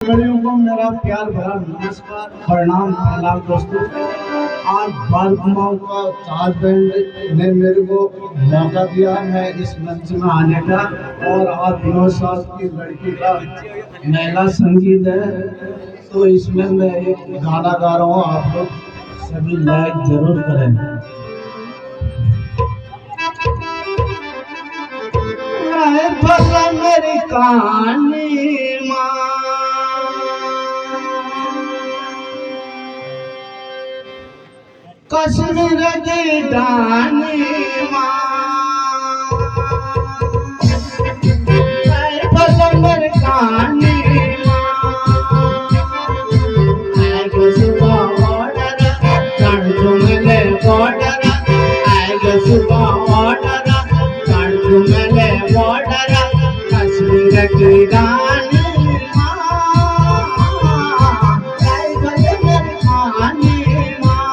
सगड़ियों को मेरा प्यार भरा नमस्कार प्रणाम प्रणाम दोस्तों। आज बालकुमार का ताज बैंड ने मेरे को मौका दिया मैं इस मंच में आने का, और आज विनोद साहब की लड़की का महिला संगीत है, तो इसमें मैं एक गाना गा रहा हूँ। आप लोग सभी लाइक जरूर करें। भला मेरी कहानी माँ कश्मीर की डानी माँ, भला मेरी कहानी माँ आएगा सुबह ऑर्डर चढ़ जुमले बॉर्डर, आएगा सुबह ऑर्डर चढ़ जुमले बॉर्डर, कश्मीर की रानी माँ आएगा मेरी कहानी माँ,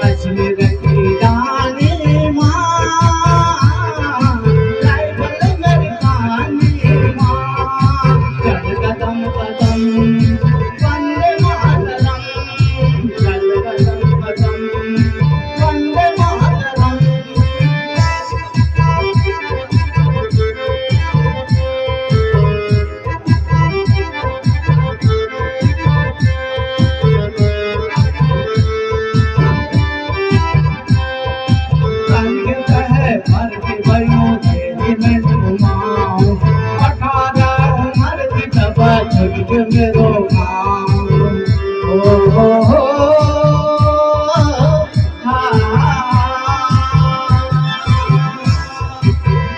कश्मीर की रानी माँ आएगा मेरी कहानी माँ। चल कदम कदम वंदे मातरम, चल कदम कदम वंदे मातरम। संगीत है भर के भाइयों तेरी मैं घुमाऊं, 18 उम्र की तब छुट के मेरो गाँव। हो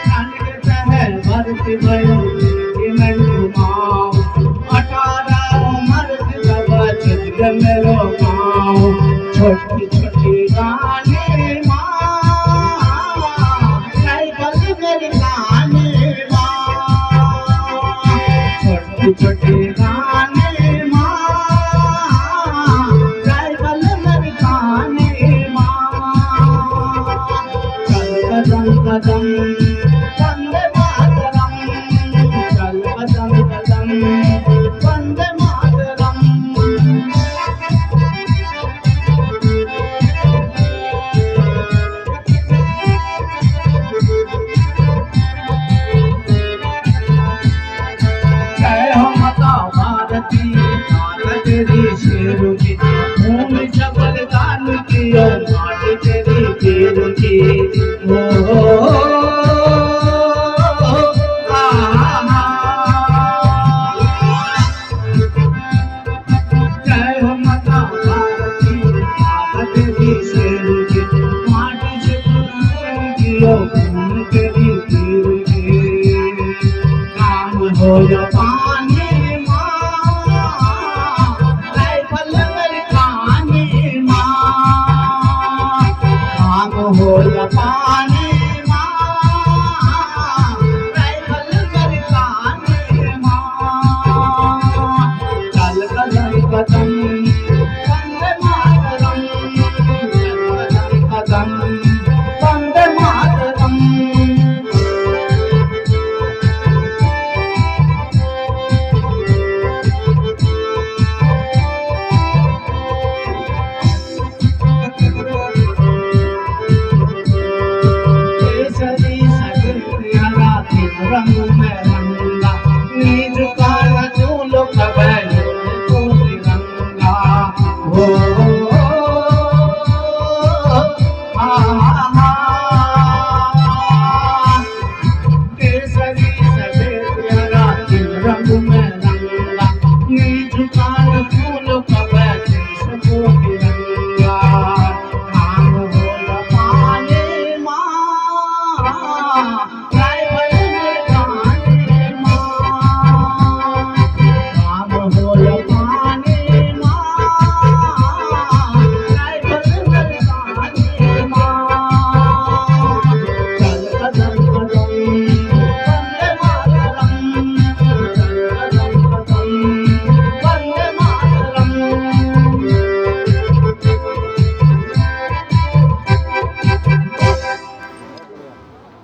संगीत है भर के भाइयों तेरी मैं घुमाऊं, 18 उम्र की तब छुट के मेरो गाँव। छोटी छोटी गाने माँ छोटी छोटी गाने माँ ड्राइवर मेरी गाने माँ। चल कदम कदम वंदे मातरम, चल कदम कदम वंदे मातरम। जय हो माता भारती माता तेरी शेरों की, भूमि सबल दान की और माटी तेरी पेरों की। जय हो माता भारती माता तेरी शेरों की, माटी से की और भूमि तेरी पेरों की। काम हो या पानी